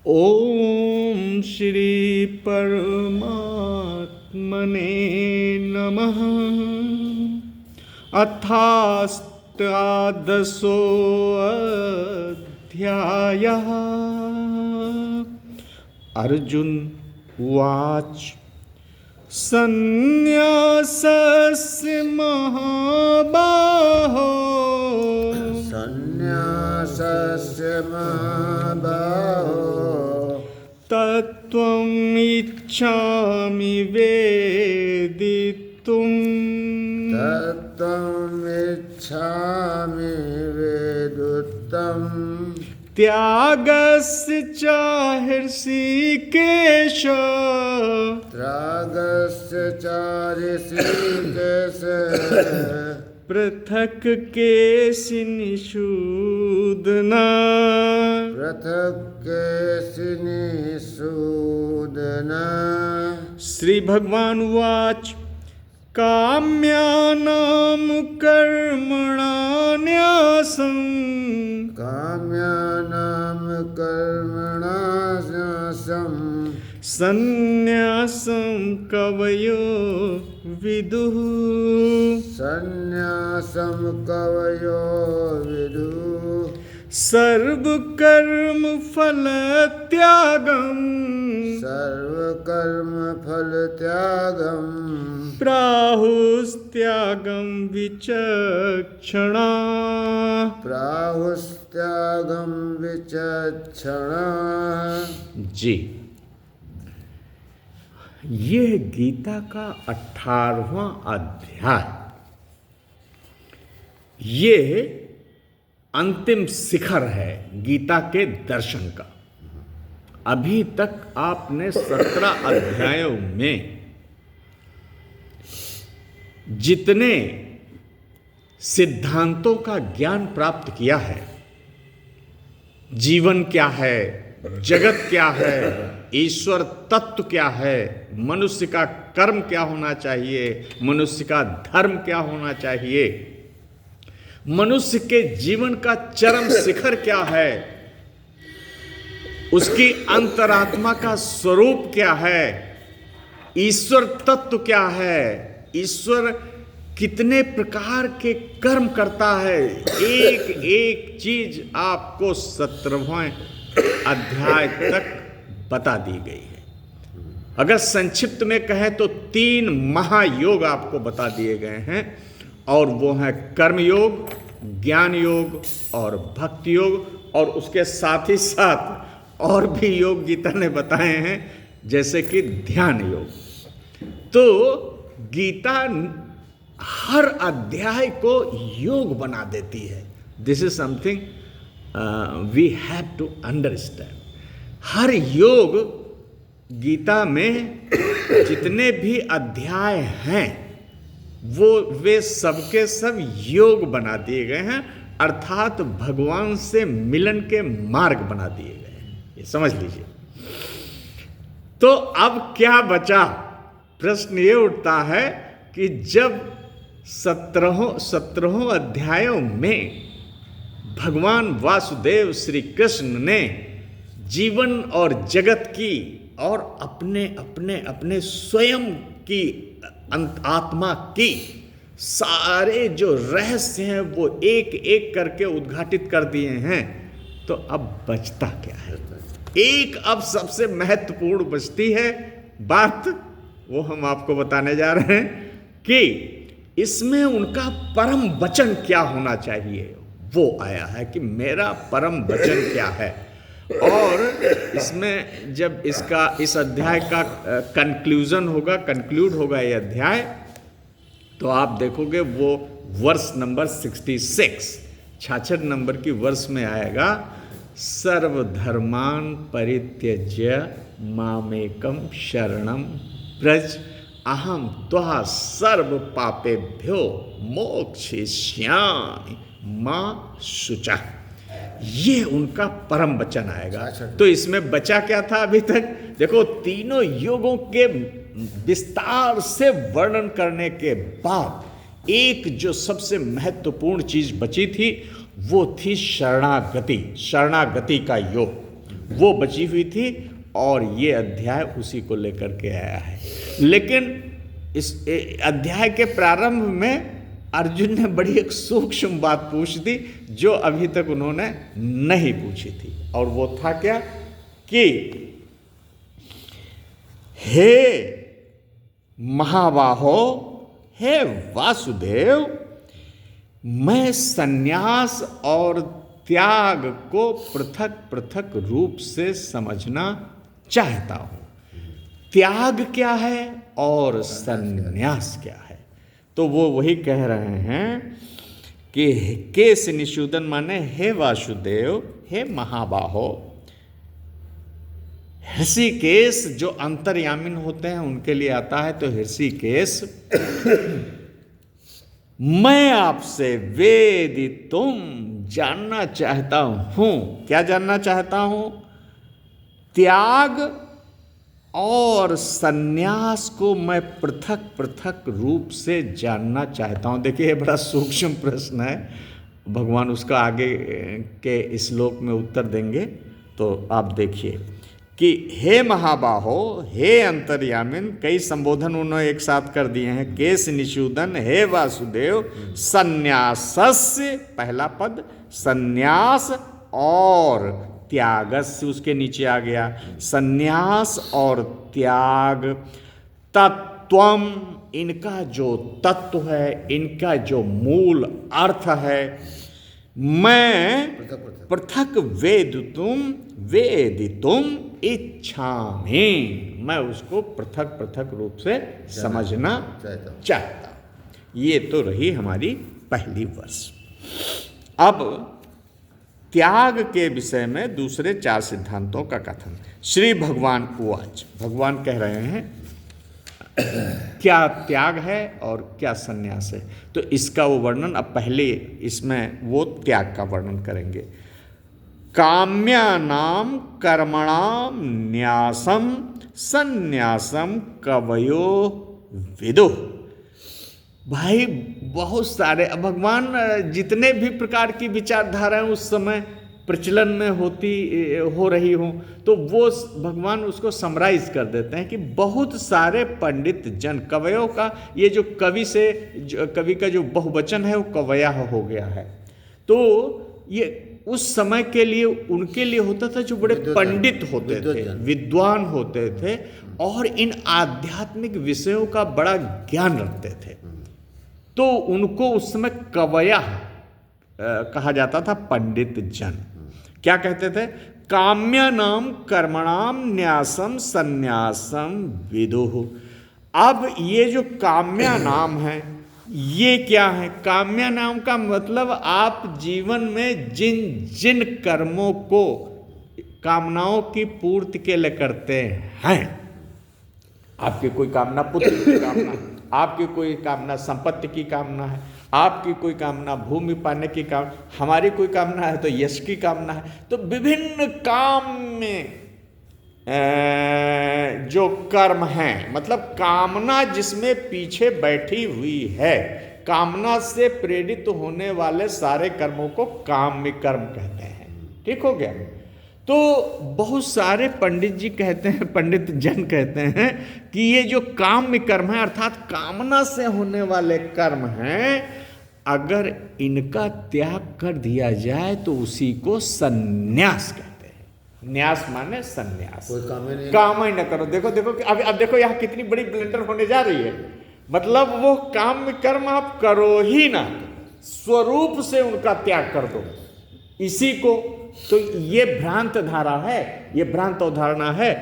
ओम श्री परमात्मने नमः। अथाष्टादशोऽध्यायः। अर्जुन उवाच सन्न्यासस्य महाबाहो तत्त्वम् इच्छामि वेदितुम् त्यागस्य च हृषीकेश पृथक् केशिनिषूदन। श्री भगवान उवाच काम्यानां कर्मणान्यासं सन्न्यासं कवयो विदुः। सर्वकर्म फल त्यागं प्राहुस्त्यागं विचक्षणा। जी, ये गीता का 18वां अध्याय, ये अंतिम शिखर है गीता के दर्शन का। अभी तक आपने 17 अध्यायों में जितने सिद्धांतों का ज्ञान प्राप्त किया है, जीवन क्या है, जगत क्या है, ईश्वर तत्व क्या है, मनुष्य का कर्म क्या होना चाहिए, मनुष्य का धर्म क्या होना चाहिए, मनुष्य के जीवन का चरम शिखर क्या है, उसकी अंतरात्मा का स्वरूप क्या है, ईश्वर तत्व क्या है, ईश्वर कितने प्रकार के कर्म करता है, एक एक चीज आपको 17वें अध्याय तक बता दी गई है। अगर संक्षिप्त में कहें तो 3 महायोग आपको बता दिए गए हैं, और वो हैं कर्मयोग, ज्ञान योग और भक्ति योग, और उसके साथ ही साथ और भी योग गीता ने बताए हैं, जैसे कि ध्यान योग। तो गीता हर अध्याय को योग बना देती है। This is something we have to understand. हर योग गीता में जितने भी अध्याय हैं, वे सबके सब योग बना दिए गए हैं, अर्थात भगवान से मिलन के मार्ग बना दिए गए हैं। ये समझ लीजिए। तो अब क्या बचा? प्रश्न ये उठता है कि जब 17 अध्यायों में भगवान वासुदेव श्री कृष्ण ने जीवन और जगत की और अपने स्वयं की आत्मा की सारे जो रहस्य हैं वो एक एक करके उद्घाटित कर दिए हैं, तो अब बचता क्या है? एक अब सबसे महत्वपूर्ण बचती है बात, वो हम आपको बताने जा रहे हैं कि इसमें उनका परम वचन क्या होना चाहिए। वो आया है कि मेरा परम वचन क्या है। और इसमें जब इस अध्याय का कंक्लूड होगा ये अध्याय, तो आप देखोगे वो वर्ष नंबर 66 नंबर की वर्ष में आएगा, सर्वधर्मान परित्यज्य मामेकम शरणम व्रज अहम त्वा सर्व पापेभ्यो मोक्षयिष्यामि मा शुचः। ये उनका परम वचन आएगा। तो इसमें बचा क्या था अभी तक? देखो, तीनों योगों के विस्तार से वर्णन करने के बाद एक जो सबसे महत्वपूर्ण चीज बची थी वो थी शरणागति, शरणागति का योग, वो बची हुई थी और ये अध्याय उसी को लेकर के आया है। लेकिन इस अध्याय के प्रारंभ में अर्जुन ने बड़ी एक सूक्ष्म बात पूछ दी जो अभी तक उन्होंने नहीं पूछी थी, और वो था क्या कि हे महाबाहो, हे वासुदेव, मैं सन्यास और त्याग को पृथक पृथक रूप से समझना चाहता हूं। त्याग क्या है और सन्यास क्या है? तो वो वही कह रहे हैं कि केस निषूदन माने हे वासुदेव, हे महाबाहो। ऋषिकेश जो अंतर्यामिन होते हैं उनके लिए आता है, तो ऋषिकेश मैं आपसे वेदितुम जानना चाहता हूं। क्या जानना चाहता हूं? त्याग और सन्यास को मैं पृथक पृथक रूप से जानना चाहता हूं। देखिए, ये बड़ा सूक्ष्म प्रश्न है, भगवान उसका आगे के श्लोक में उत्तर देंगे। तो आप देखिए कि हे महाबाहो, हे अंतर्यामिन, कई संबोधन उन्होंने एक साथ कर दिए हैं। केस निषूदन, हे वासुदेव, सन्यासस्य, पहला पद, सन्यास और त्यागस्य उसके नीचे आ गया, सन्यास और त्याग, तत्वम, इनका जो तत्व है, इनका जो मूल अर्थ है, मैं पृथक वेदितुम इच्छामि, मैं उसको पृथक पृथक रूप से समझना चाहता हूं। ये तो रही हमारी पहली वर्ष। अब त्याग के विषय में दूसरे 4 सिद्धांतों का कथन। श्री भगवान उवाच, भगवान कह रहे हैं क्या त्याग है और क्या सन्यास है। तो इसका वो वर्णन अब पहले इसमें वो त्याग का वर्णन करेंगे। काम्यानाम कर्मणाम न्यासम सन्यासम कवयो विदु। भाई बहुत सारे, अब भगवान जितने भी प्रकार की विचारधाराएं उस समय प्रचलन में हो रही हों, तो वो भगवान उसको समराइज कर देते हैं कि बहुत सारे पंडित जन, कवयों का ये जो कवि का जो बहुवचन है वो कवया हो गया है। तो ये उस समय के लिए उनके लिए होता था जो बड़े पंडित होते थे, विद्वान होते थे और इन आध्यात्मिक विषयों का बड़ा ज्ञान रखते थे। तो उनको उस समय कवया कहा जाता था, पंडित जन। क्या कहते थे? काम्यानाम कर्मणाम न्यासम सन्यासम विदुः। अब ये जो काम्या नाम है ये क्या है? काम्या नाम का मतलब आप जीवन में जिन जिन कर्मों को कामनाओं की पूर्ति के लिए करते हैं, आपकी कोई कामना पुत्र की कामना है, आपकी कोई कामना संपत्ति की कामना है, आपकी कोई कामना भूमि पाने की कामना, हमारी कोई कामना है तो यश की कामना है। तो विभिन्न काम में जो कर्म हैं, मतलब कामना जिसमें पीछे बैठी हुई है, कामना से प्रेरित होने वाले सारे कर्मों को काम्य कर्म कहते हैं। ठीक हो गया? तो बहुत सारे पंडित जी कहते हैं, पंडित जन कहते हैं कि ये जो काम्य कर्म है अर्थात कामना से होने वाले कर्म हैं, अगर इनका त्याग कर दिया जाए तो उसी को सन्यास कहते हैं। न्यास माने सन्यास, काम ही न करो। देखो देखो अब देखो यहाँ कितनी बड़ी ब्लेंडर होने जा रही है। मतलब वो काम्य कर्म आप करो ही ना, स्वरूप से उनका त्याग कर दो इसी को। तो ये भ्रांत धारा है, ये भ्रांत अवधारणा है।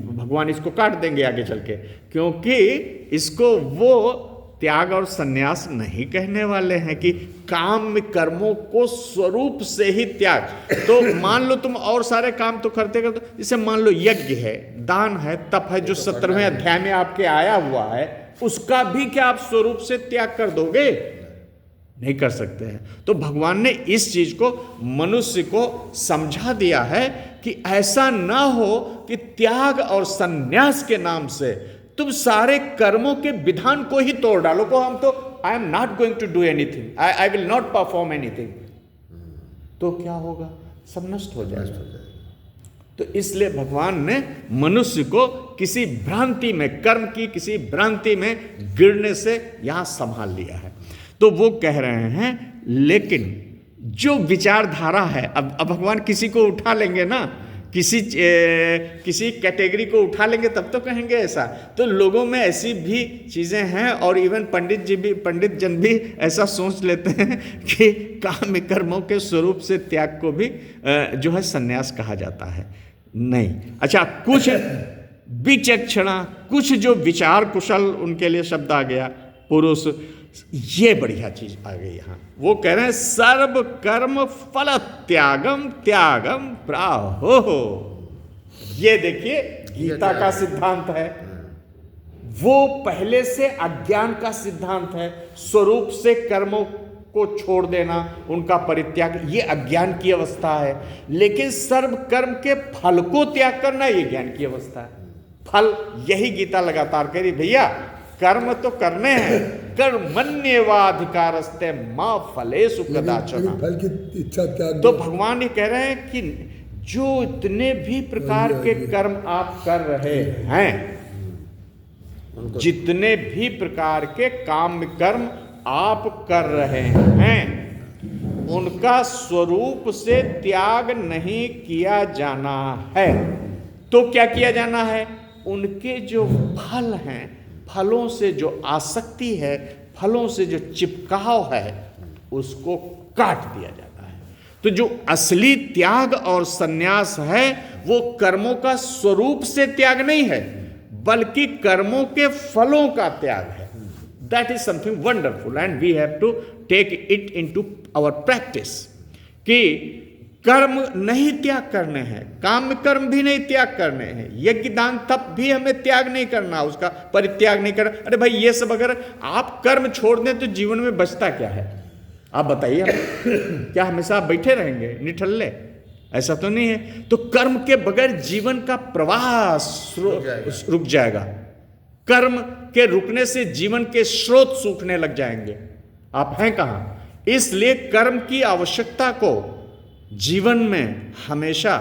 भगवान इसको काट देंगे आगे चल के, क्योंकि इसको वो त्याग और सन्यास नहीं कहने वाले हैं कि काम कर्मों को स्वरूप से ही त्याग। तो मान लो तुम और सारे काम तो करते करते, जैसे मान लो यज्ञ है, दान है, तप है, जो 17वें अध्याय में आपके आया हुआ है, उसका भी क्या आप स्वरूप से त्याग कर दोगे? नहीं कर सकते हैं। तो भगवान ने इस चीज को मनुष्य को समझा दिया है कि ऐसा ना हो कि त्याग और सन्यास के नाम से तुम सारे कर्मों के विधान को ही तोड़ डालो। को हम तो I am not going to do anything, I will not perform anything. तो क्या होगा, सब नष्ट हो जाएगा। तो इसलिए भगवान ने मनुष्य को किसी भ्रांति में, कर्म की किसी भ्रांति में गिरने से यहां संभाल लिया है। तो वो कह रहे हैं, लेकिन जो विचारधारा है, अब भगवान किसी को उठा लेंगे ना, किसी कैटेगरी को उठा लेंगे तब तो कहेंगे ऐसा। तो लोगों में ऐसी भी चीज़ें हैं, और इवन पंडित जन भी ऐसा सोच लेते हैं कि काम कर्मों के स्वरूप से त्याग को भी जो है संन्यास कहा जाता है। नहीं, अच्छा, कुछ विचक्षणा, कुछ जो विचार कुशल, उनके लिए शब्द आ गया पुरुष, ये बढ़िया चीज आ गई यहाँ। वो कह रहे हैं सर्व कर्म फल त्यागम त्यागम प्राहो। ये देखिए गीता का सिद्धांत है, वो पहले से अज्ञान का सिद्धांत है। स्वरूप से कर्मों को छोड़ देना, उनका परित्याग, ये अज्ञान की अवस्था है। लेकिन सर्व कर्म के फल को त्याग करना, ये ज्ञान की अवस्था है। फल, यही गीता लगातार कह रही, भैया कर्म तो करने हैं, कर्मण्येवाधिकारस्ते मां फलेषु कदाचन। फल की इच्छा त्याग। तो भगवान ये कह रहे हैं कि जो इतने भी प्रकार के कर्म आप कर रहे हैं, जितने भी प्रकार के काम कर्म आप कर रहे हैं, उनका स्वरूप से त्याग नहीं किया जाना है। तो क्या किया जाना है? उनके जो फल हैं, फलों से जो आसक्ति है, फलों से जो चिपकाव है, उसको काट दिया जाता है। तो जो असली त्याग और संन्यास है, वो कर्मों का स्वरूप से त्याग नहीं है, बल्कि कर्मों के फलों का त्याग है। That is something wonderful and we have to take it into our practice, कि कर्म नहीं त्याग करने हैं, काम कर्म भी नहीं त्याग करने हैं, यज्ञ दान तप भी हमें त्याग नहीं करना, उसका परित्याग नहीं करना। अरे भाई, ये सब अगर आप कर्म छोड़ दें तो जीवन में बचता क्या है? आप बताइए, क्या हमेशा आप बैठे रहेंगे निठल्ले? ऐसा तो नहीं है। तो कर्म के बगैर जीवन का प्रवाह रुक जाएगा। कर्म के रुकने से जीवन के स्रोत सूखने लग जाएंगे। आप हैं कहां? इसलिए कर्म की आवश्यकता को जीवन में हमेशा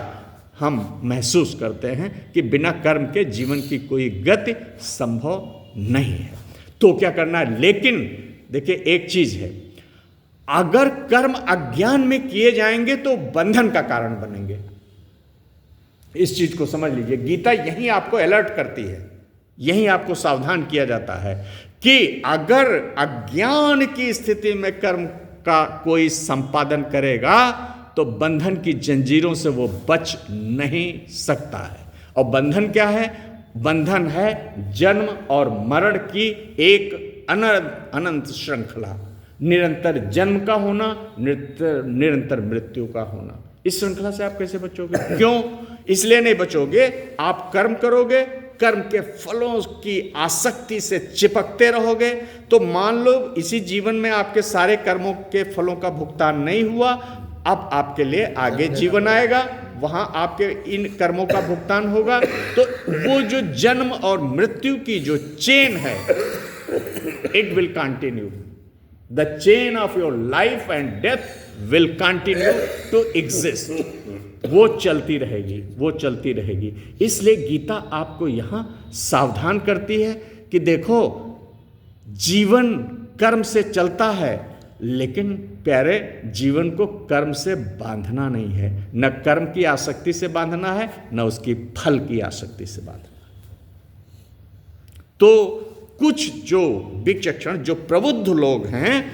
हम महसूस करते हैं कि बिना कर्म के जीवन की कोई गति संभव नहीं है। तो क्या करना है? लेकिन देखिए, एक चीज है, अगर कर्म अज्ञान में किए जाएंगे तो बंधन का कारण बनेंगे। इस चीज को समझ लीजिए। गीता यही आपको अलर्ट करती है, यही आपको सावधान किया जाता है कि अगर अज्ञान की स्थिति में कर्म का कोई संपादन करेगा तो बंधन की जंजीरों से वो बच नहीं सकता है। और बंधन क्या है? बंधन है जन्म और मरण की एक अनंत श्रृंखला, निरंतर जन्म का होना, निरंतर मृत्यु का होना। इस श्रृंखला से आप कैसे बचोगे? क्यों? इसलिए नहीं बचोगे, आप कर्म करोगे, कर्म के फलों की आसक्ति से चिपकते रहोगे, तो मान लो इसी जीवन में आपके सारे कर्मों के फलों का भुगतान नहीं हुआ, अब आपके लिए आगे जीवन आएगा, वहां आपके इन कर्मों का भुगतान होगा। तो वो जो जन्म और मृत्यु की जो चेन है, it will continue. The chain of your life and death will continue to exist. वो चलती रहेगी, वो चलती रहेगी। इसलिए गीता आपको यहां सावधान करती है कि देखो, जीवन कर्म से चलता है, लेकिन प्यारे, जीवन को कर्म से बांधना नहीं है। न कर्म की आसक्ति से बांधना है, न उसकी फल की आसक्ति से बांधना है। तो कुछ जो विचक्षण, जो प्रबुद्ध लोग हैं,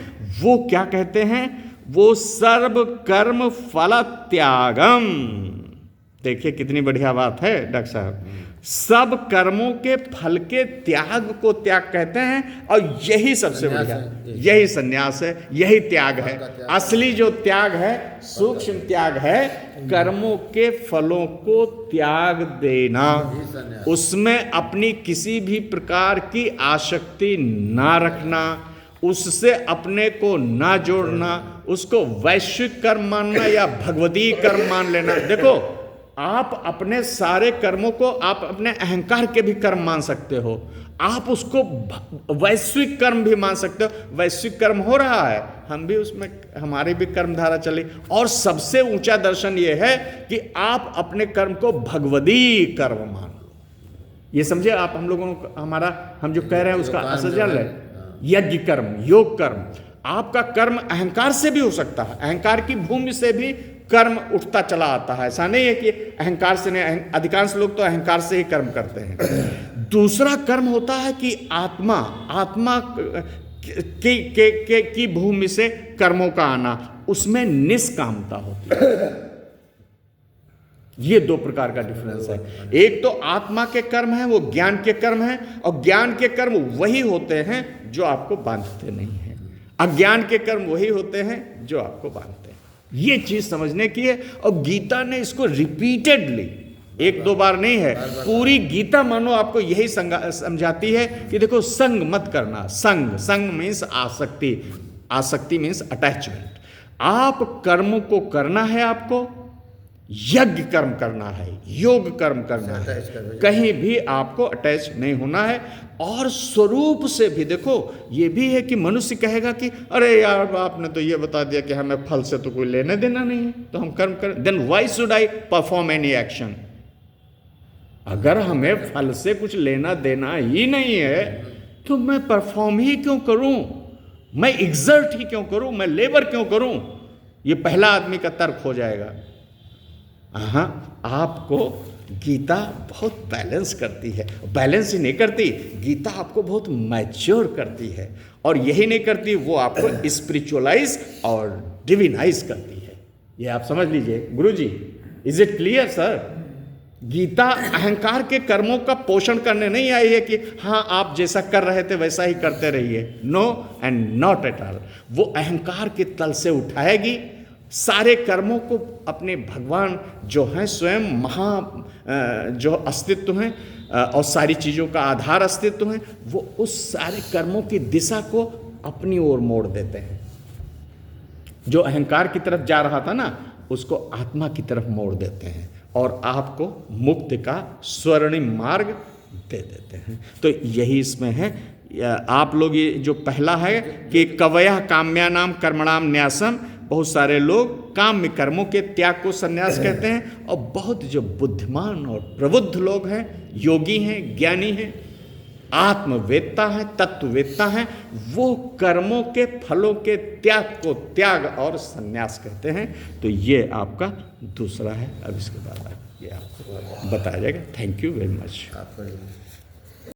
वो क्या कहते हैं? वो सर्व कर्म फल त्यागम। देखिए कितनी बढ़िया बात है डॉक्टर साहब। सब कर्मों के फल के त्याग को त्याग कहते हैं, और यही सबसे बढ़िया, यही संन्यास है, यही त्याग है। असली जो त्याग है, सूक्ष्म त्याग है, कर्मों के फलों को त्याग देना, उसमें अपनी किसी भी प्रकार की आसक्ति ना रखना, उससे अपने को ना जोड़ना, उसको वैश्विक कर्म मानना या भगवदीय कर्म मान लेना। देखो, आप अपने सारे कर्मों को आप अपने अहंकार के भी कर्म मान सकते हो, आप उसको वैश्विक कर्म भी मान सकते हो। वैश्विक कर्म हो रहा है, हम भी उसमें, हमारी भी कर्म धारा चली। और सबसे ऊंचा दर्शन यह है कि आप अपने कर्म को भगवदी कर्म मान लो। ये समझे आप, हम लोगों को हमारा, हम जो कह रहे हैं उसका असर जान रहे, यज्ञ कर्म, योग कर्म। आपका कर्म अहंकार से भी हो सकता है, अहंकार की भूमि से भी कर्म उठता चला आता है। ऐसा नहीं है कि अहंकार से नहीं, अधिकांश लोग तो अहंकार से ही कर्म करते हैं। दूसरा कर्म होता है कि आत्मा की भूमि से कर्मों का आना, उसमें निष्कामता होती है। ये दो प्रकार का डिफरेंस है। एक तो आत्मा के कर्म है, वो ज्ञान के कर्म है, और ज्ञान के कर्म वही होते हैं जो आपको बांधते नहीं है। अज्ञान के कर्म वही होते हैं जो आपको बांधते हैं। ये चीज समझने की है, और गीता ने इसको रिपीटेडली, एक दो बार नहीं है, पूरी गीता मानो आपको यही समझाती है कि देखो, संग मत करना। संग मीन्स आसक्ति, आसक्ति मीन्स अटैचमेंट। आप कर्म को करना है, आपको यज्ञ कर्म करना है, योग कर्म करना है, कहीं भी आपको अटैच नहीं होना है। और स्वरूप से भी देखो, ये भी है कि मनुष्य कहेगा कि अरे यार, आपने तो ये बता दिया कि हमें फल से तो कोई लेने देना नहीं है, तो हम कर्म करें। Then why should I perform any action? अगर हमें फल से कुछ लेना देना ही नहीं है, तो मैं परफॉर्म ही क्यों करूं, मैं एग्जर्ट ही क्यों करूं, मैं लेबर क्यों करूं? ये पहला आदमी का तर्क हो जाएगा। हाँ, आपको गीता बहुत बैलेंस करती है। बैलेंस ही नहीं करती, गीता आपको बहुत मैच्योर करती है। और यही नहीं करती, वो आपको स्पिरिचुअलाइज और डिविनाइज करती है। ये आप समझ लीजिए। Guruji, is it clear sir? Gita अहंकार के कर्मों का पोषण करने नहीं आई है कि हाँ, आप जैसा कर रहे थे वैसा ही करते रहिए। No and not at all. वो अहंकार के तल से उठाएगी, सारे कर्मों को अपने भगवान जो हैं स्वयं जो अस्तित्व हैं और सारी चीज़ों का आधार अस्तित्व हैं, वो उस सारे कर्मों की दिशा को अपनी ओर मोड़ देते हैं। जो अहंकार की तरफ जा रहा था ना, उसको आत्मा की तरफ मोड़ देते हैं और आपको मुक्ति का स्वर्णिम मार्ग दे देते हैं। तो यही इसमें है। आप लोग ये जो पहला है कि कवयः काम्यानाम कर्मणाम न्यासम, बहुत सारे लोग काम्य कर्मों के त्याग को संन्यास कहते हैं, और बहुत जो बुद्धिमान और प्रबुद्ध लोग हैं, योगी हैं, ज्ञानी हैं, आत्मवेत्ता हैं, तत्ववेत्ता हैं, वो कर्मों के फलों के त्याग को त्याग और संन्यास कहते हैं। तो ये आपका दूसरा है। अब इसके बाद ये आपको बताया जाएगा। Thank you very much.